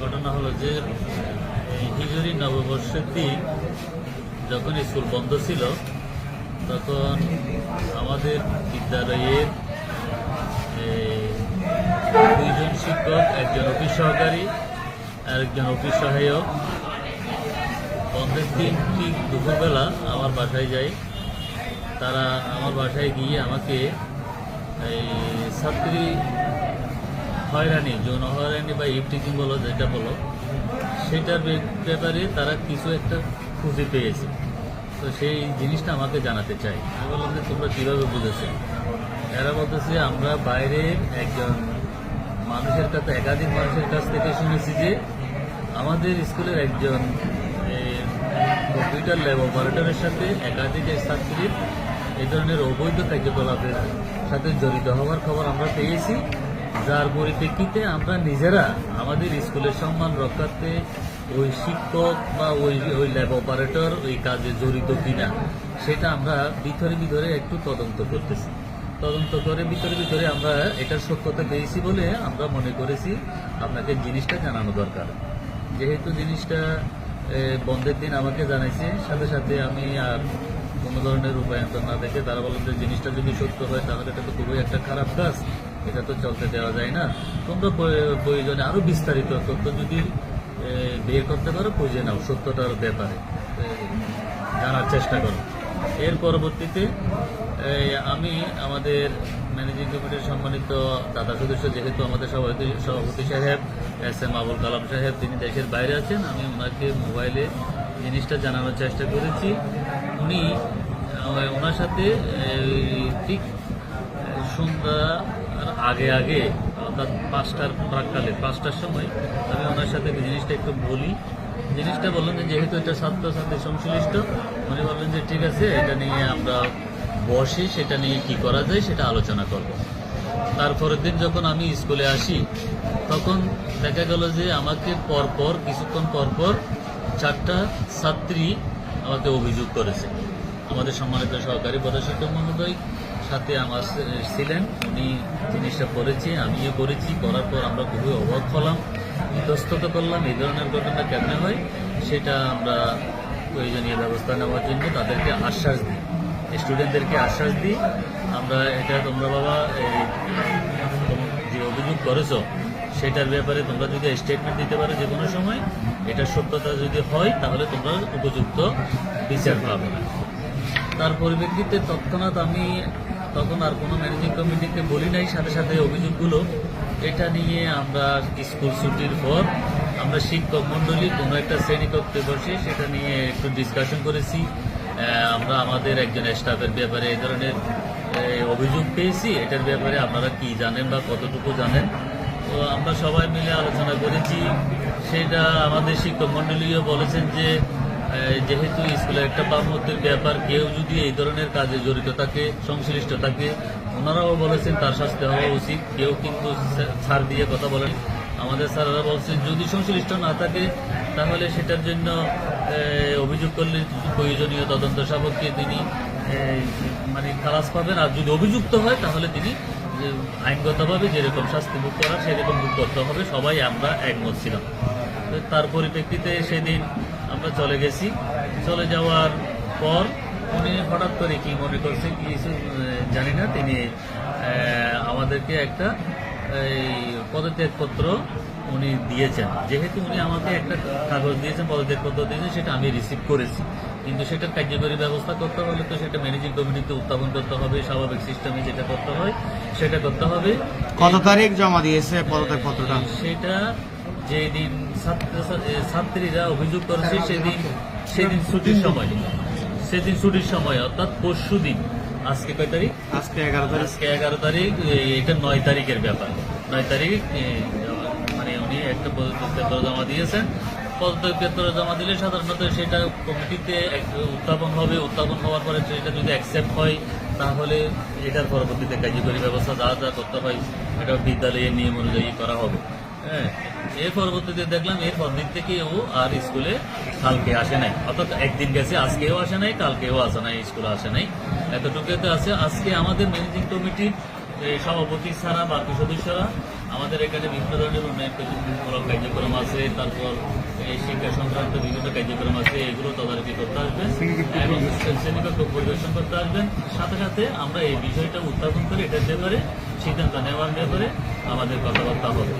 ঘটনা হলো যে এই হিজরি নববর্ষের দিন যখন স্কুল বন্ধ ছিল তখন আমাদের বিদ্যালয়ের দুইজন শিক্ষক, একজন অফিস সহকারী আর একজন অফিস সহায়ক বন্ধের দিন ঠিক দুপুরবেলা আমার বাসায় যায়। তারা আমার বাসায় গিয়ে আমাকে এই ছাত্রী হয়রানি, যৌন হয়রানি বা ইফটিজিং বলো, যেটা বলো, সেটার ব্যাপারে তারা কিছু একটা খুঁজে পেয়েছে। তো সেই জিনিসটা আমাকে জানাতে চাই। আমি বললাম যে তোমরা কীভাবে বুঝেছো? এরা বলতেছে আমরা বাইরের একজন মানুষের কাছে, একাধিক মানুষের কাছ থেকে শুনেছি যে আমাদের স্কুলের একজন কম্পিউটার ল্যাব অপারেটরের সাথে একাধিক ছাত্রীর এই ধরনের অবৈধ কার্যকলাপের সাথে জড়িত হওয়ার খবর আমরা পেয়েছি, যার পরিপ্রেক্ষিতে আমরা নিজেরা আমাদের স্কুলের সম্মান রক্ষার্থে ওই শিক্ষক বা ওই ল্যাব অপারেটর ওই কাজে জড়িত কিনা সেটা আমরা ভিতরে একটু তদন্ত করতেছি। তদন্ত করে ভিতরে আমরা এটার সত্যতা পেয়েছি বলে আমরা মনে করেছি আপনাকে জিনিসটা জানানো দরকার। যেহেতু জিনিসটা বন্ধের দিন আমাকে জানাইছে, সাথে সাথে আমি আর কোনো ধরনের রূপায়ন্তর না দেখে তারা বলেন যে জিনিসটা যদি সত্য হয় তাহলে এটা তো খুবই একটা খারাপ কাজ, এটা তো চলতে দেওয়া যায় না। তোমরা প্রয়োজনে আরও বিস্তারিত তথ্য যদি বের করতে পারো খুঁজে নাও, সত্যটার ব্যাপারে জানার চেষ্টা করো। এর পরবর্তীতে আমি আমাদের ম্যানেজিং কমিটির সম্মানিত দাদা সদস্য, যেহেতু আমাদের সভাপতি সাহেব SM আবুল কালাম সাহেব, তিনি দেশের বাইরে আছেন, আমি ওনাকে মোবাইলে জিনিসটা জানানোর চেষ্টা করেছি। উনি ওনার সাথে ঠিক সন্ধ্যার আগে অর্থাৎ 5টার প্রাককালে 5টার সময় আমি ওনার সাথে জিনিসটা একটু বলি। জিনিসটা বললেন যে যেহেতু এটা ছাত্রছাত্রী সংশ্লিষ্ট, উনি বললেন যে ঠিক আছে, এটা নিয়ে আমরা বসি, সেটা নিয়ে কি করা যায় সেটা আলোচনা করব। তারপরের দিন যখন আমি স্কুলে আসি তখন দেখা গেল যে আমাকে কিছুক্ষণ পরপর 4টা ছাত্রী আমাকে অভিযোগ করেছে। আমাদের সম্মানিত সহকারী প্রধান শিক্ষক মহোদয় সাথে আমার ছিলেন, উনি জিনিসটা করেছে, আমিও করেছি। করার পর আমরা খুবই অবাক হলাম, ইতস্তত করলাম এই ধরনের ঘটনা কেমনে হয় সেটা আমরা প্রয়োজনীয় ব্যবস্থা নেওয়ার জন্য তাদেরকে আশ্বাস দিই, স্টুডেন্টদেরকে আশ্বাস দিই। আমরা এটা তোমরা বাবা যে অভিযোগ করেছো সেটার ব্যাপারে তোমরা যদি স্টেটমেন্ট দিতে পারো যে কোনো সময়, এটার সত্যতা যদি হয় তাহলে তোমরা উপযুক্ত বিচার পাবে না। তার পরিপ্রেক্ষিতে তৎক্ষণাৎ আমি তখন আর কোনো ম্যানেজিং কমিটিকে বলি নাই, সাথে সাথে অভিযোগগুলো এটা নিয়ে আমরা স্কুল ছুটির পর আমরা শিক্ষক মণ্ডলী কোনো একটা শ্রেণীকক্ষে বসে সেটা নিয়ে একটু ডিসকাশন করেছি। আমরা আমাদের একজন স্টাফের ব্যাপারে এই ধরনের অভিযোগ পেয়েছি, এটার ব্যাপারে আপনারা কি জানেন বা কতটুকু জানেন। তো আমরা সবাই মিলে আলোচনা করেছি। সেটা আমাদের শিক্ষক মণ্ডলীও বলেছেন যে যেহেতু স্কুলের একটা বামত্বের ব্যাপার, কেউ যদি এই ধরনের কাজে জড়িত থাকে, সংশ্লিষ্ট থাকে, ওনারাও বলেছেন তার শাস্তি হওয়া উচিত। কেউ কিন্তু ছাড় দিয়ে কথা বলেন। আমাদের স্যারেরা বলছেন যদি সংশ্লিষ্ট না থাকে তাহলে সেটার জন্য অভিযোগ করলে প্রয়োজনীয় তদন্ত সাপেক্ষে তিনি মানে খালাস পাবেন, আর যদি অভিযুক্ত হয় তাহলে তিনি আইনগতভাবে যেরকম শাস্তি ভোগ করার সেরকম ভোগ করতে হবে। সবাই আমরা একমত ছিলাম। তার পরিপ্রেক্ষিতে সেদিন আমরা চলে গেছি। চলে যাওয়ার পর উনি হঠাৎ করে কি মনে করছে কিছু জানি না, তিনি আমাদেরকে একটা পদত্যাগপত্র উনি দিয়েছেন। যেহেতু উনি আমাকে একটা কাগজ দিয়েছেন, পদত্যাগপত্র দিয়েছেন, সেটা আমি রিসিভ করেছি, কিন্তু সেটার কার্যকরী ব্যবস্থা করতে হলে তো সেটা ম্যানেজিং কমিটিতে উত্থাপন করতে হবে, স্বাভাবিক সিস্টেমে যেটা করতে হয় সেটা করতে হবে। কত তারিখ জমা দিয়েছে পদত্যাগপত্রটা? সেটা যেদিন ছাত্রীরা অভিযোগ করেছে সেদিন ছুটির সময় অর্থাৎ পরশু দিন। আজকে কয় তারিখ? আজকে 11 তারিখ। আজকে 11 তারিখ। এটা 9 তারিখের ব্যাপার। 9 তারিখ মানে উনি একটা পদত্যাগপত্র জমা দিয়েছেন। পদত্যাগপত্র জমা দিলে সাধারণত সেটা কমিটিতে উত্থাপন হবে। উত্থাপন হওয়ার পরে সেটা যদি অ্যাকসেপ্ট হয় তাহলে এটার পরবর্তীতে কার্যকরী ব্যবস্থা যা করতে হয় এটা বিদ্যালয়ের নিয়ম অনুযায়ী করা হবে। হ্যাঁ, এর পরবর্তীতে দেখলাম এরপর দিন থেকে ও আর স্কুলে কালকে আসে নাই, অর্থাৎ একদিন গেছে, আজকেও আসে নাই, কালকেও আসে নাই, স্কুলে আসে নাই, এতটুকুতে আছে। আজকে আমাদের ম্যানেজিং কমিটির সভাপতি ছাড়া বাকি সদস্যরা আমাদের এখানে বিভিন্ন ধরনের উন্নয়নমূলক কার্যক্রম আছে, তারপর এই শিক্ষা সংক্রান্ত বিভিন্ন কার্যক্রম আছে, এগুলো তদারকি করতে আসবেন এবং শ্রেণীকক্ষ পরিদর্শন করতে আসবেন। সাথে সাথে আমরা এই বিষয়টা উত্থাপন করে এটার ব্যাপারে সিদ্ধান্ত নেওয়ার ব্যাপারে আমাদের কথাবার্তা হবে।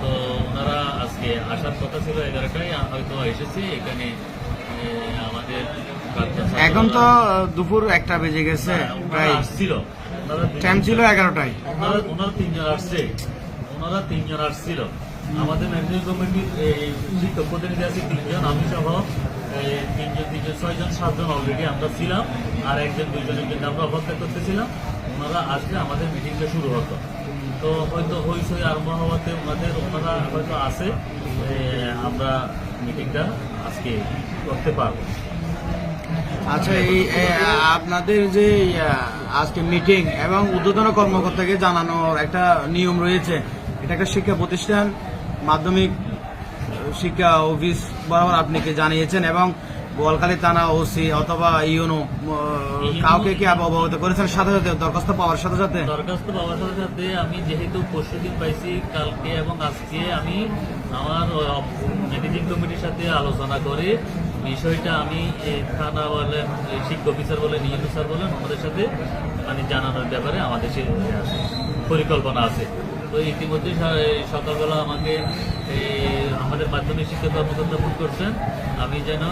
তো ওনারা আজকে আসার কথা ছিল 11টায়, হয়তো এসেছে এখানে আমাদের প্রাক্তন ছাত্ররা- এখন তো দুপুর 1টা বেজে গেছে, ওনারা প্রায় আসছিল, টাইম ছিল 11টায়। ওনারা তিনজন আসছে, ওনারা তিনজন আসছিল। আমাদের ম্যানেজিং কমিটির শিক্ষক প্রতিনিধি আছে 3জন, আমি সহ তিনজন 6জন 7জন অলরেডি আমরা ছিলাম, আর 1-2জনের জন্য আমরা অপেক্ষা করতেছিলাম। ওনারা আসলে আমাদের মিটিংটা শুরু হতো। তো হয়তো হইচই আরম্ভ হওয়াতে ওনারা হয়তো আসে, আমরা মিটিংটা আজকে করতে পারবো। আচ্ছা, এই আপনাদের যে আজকে মিটিং এবং ঊর্ধ্বতন কর্মকর্তাকে জানানোর একটা নিয়ম রয়েছে, এটা একটা শিক্ষা প্রতিষ্ঠান, মাধ্যমিক শিক্ষা অফিস বরাবর আপনি কি জানিয়েছেন এবং বোয়ালখালী থানা ওসি অথবা ইউনো কাউকে কি অবগত করেছেন? সাথে সাথে দরখাস্ত পাওয়ার সাথে সাথে দরখাস্ত পাওয়ার সাথে সাথে আমি যেহেতু পরশুদিন পাইছি, কালকে এবং আজকে আমি আমার ম্যানেজিং কমিটির সাথে আলোচনা করে বিষয়টা আমি থানা বলেন, শিক্ষা অফিসার বলেন, ইউনো স্যার বলেন, আমাদের সাথে মানে জানানোর ব্যাপারে আমাদের সে পরিকল্পনা আছে। তো ইতিমধ্যে সকালবেলা আমাকে আমাদের মাধ্যমিক শিক্ষা কর্মকর্তা ফোন করছেন, আমি যেন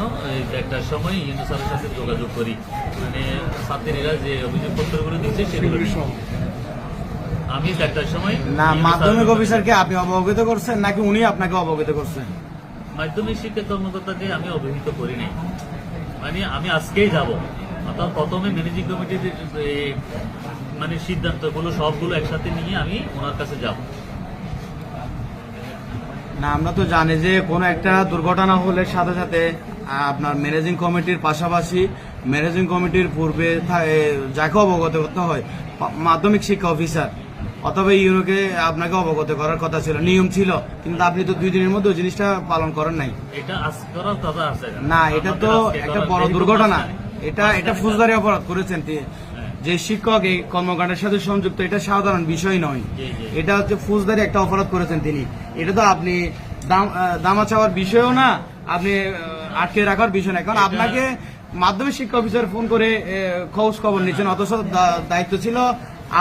1টার সময় ইউনো স্যারের সাথে যোগাযোগ করি, মানে ছাত্রীরা যে অভিযোগপত্রগুলো দিচ্ছে সেগুলো নিয়ে। আমি 1টার সময় না, ইউনো মাধ্যমিক স্যারের- অফিসারকে আপনি অবগত করছেন নাকি উনি আপনাকে অবগত করছেন? মাধ্যমিক শিক্ষা কর্মকর্তাকে আমি অবহিত করি নাই, মানে আমি আজকেই যাব। অর্থাৎ প্রথমে ম্যানেজিং কমিটির মানে সিদ্ধান্তগুলো সবগুলো একসাথে নিয়ে আমি ওনার কাছে যাব। না, আমরা তো জানি যে কোনো একটা দুর্ঘটনা হলে সাথে সাথে আপনার ম্যানেজিং কমিটির পাশাপাশি ম্যানেজিং কমিটির পূর্বে যাকে অবগত করতে হয় মাধ্যমিক শিক্ষা অফিসার অথবা ইউনোকে আপনাকে অবগত করার কথা ছিল, নিয়ম ছিল, কিন্তু আপনি তো 2 দিনের মধ্যে ওই জিনিসটা পালন করেন নাই। এটা আজ করার কথা আছে না, এটা তো আমাদের আজকে একটা করার- বড় যেহেতু দুর্ঘটনা, মাঝখানে- এটা ফৌজদারি অপরাধ করেছেন। যে শিক্ষক এই কর্মকাণ্ডের সাথে সংযুক্ত, এটা সাধারণ বিষয় নয়, জি, জি। এটা হচ্ছে ফৌজদারি একটা অপরাধ করেছেন তিনি। এটা তো আপনি দামা চাওয়ার বিষয়ও না, আপনি আটকে রাখার বিষয় না। কারণ আপনাকে মাধ্যমিক শিক্ষা অফিসার ফোন করে খোঁজ খবর নিচ্ছেন, অথচ দায়িত্ব ছিল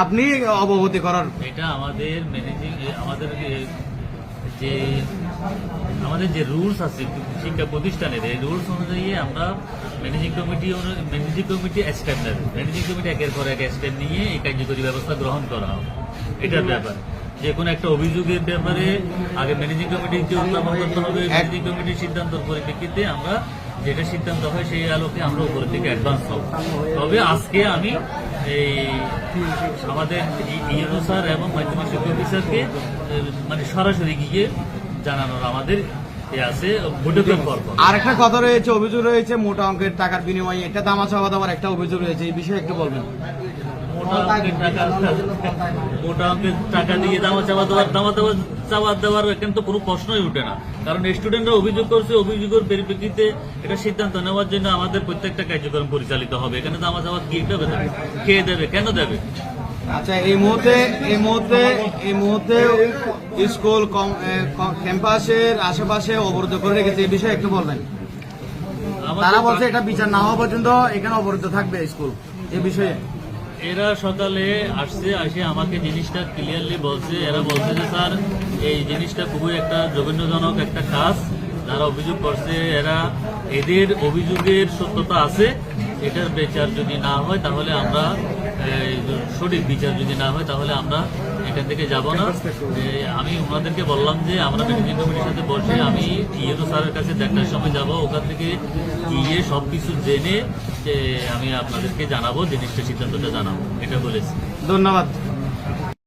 আপনি অবগতি করার। এটা আমাদের ম্যানেজিং আমাদের যে রুলস আছে শিক্ষা প্রতিষ্ঠানের, এই রুলস অনুযায়ী আমরা ম্যানেজিং কমিটি স্টেপ নেবে। ম্যানেজিং কমিটি একের পর এক স্টেপ নিয়ে এই কার্যকরী ব্যবস্থা গ্রহণ করা হবে। এটার ব্যাপারে যে কোনো একটা অভিযোগের ব্যাপারে আগে ম্যানেজিং কমিটিকে উত্থাপন করতে হবে। ম্যানেজিং কমিটির সিদ্ধান্তের পরিপ্রেক্ষিতে আমরা যেটা সিদ্ধান্ত হয় সেই আলোকে আমরা উপরের দিকে অ্যাডভান্স হব। তবে আজকে আমি এই আমাদের ইউনো স্যার এবং মাধ্যমিক শিক্ষা অফিসারকে মানে সরাসরি গিয়ে জানানোর আমাদের আছে বৈঠকের পর। আর একটা কথা রয়েছে, অভিযোগ রয়েছে মোটা অঙ্কের টাকার বিনিময়ে, এটা দামা চাওয়া দেওয়ার একটা অভিযোগ রয়েছে, এই বিষয়ে একটু বলবেন। মোটা অঙ্কের টাকা দিয়ে দামা চাওয়া দেওয়ার এখানে তো কোনো প্রশ্নই উঠে না। কারণ স্টুডেন্টরা অভিযোগ করছে, অভিযোগের পরিপ্রেক্ষিতে এটা সিদ্ধান্ত নেওয়ার জন্য আমাদের প্রত্যেকটা কার্যক্রম পরিচালিত হবে। এখানে দামা চাওয়া কি দেবে, কে দেবে, কেন দেবে? আচ্ছা, এই মুহূর্তে স্কুল ক্যাম্পাসের আশেপাশে অবরুদ্ধ করে রেখেছে, এই বিষয়ে একটু বলবেন। তারা বলছে এটা বিচার না হওয়া পর্যন্ত এখানে অবরুদ্ধ থাকবে স্কুল, এই বিষয়ে। এরা সকালে আসে আমাকে জিনিসটা ক্লিয়ারলি বলছে। এরা বলছে যে স্যার এই জিনিসটা খুবই একটা জঘন্যজনক একটা কাজ, যারা অভিযোগ করছে এদের অভিযোগের সত্যতা আছে। এটার বিচার যদি না হয় তাহলে আমরা সঠিক বিচার যদি না হয় তাহলে আমরা এখান থেকে যাব না। আমি ওনাদেরকে বললাম যে আমরা ম্যানেজিং কমিটির সাথে বসে আমি ইউনো স্যারের কাছে 1টার সময় যাব, ওখান থেকে গিয়ে সবকিছু জেনে আমি আপনাদেরকে জানাবো, জিনিসটা সিদ্ধান্তটা জানাবো, এটা বলেছি। ধন্যবাদ।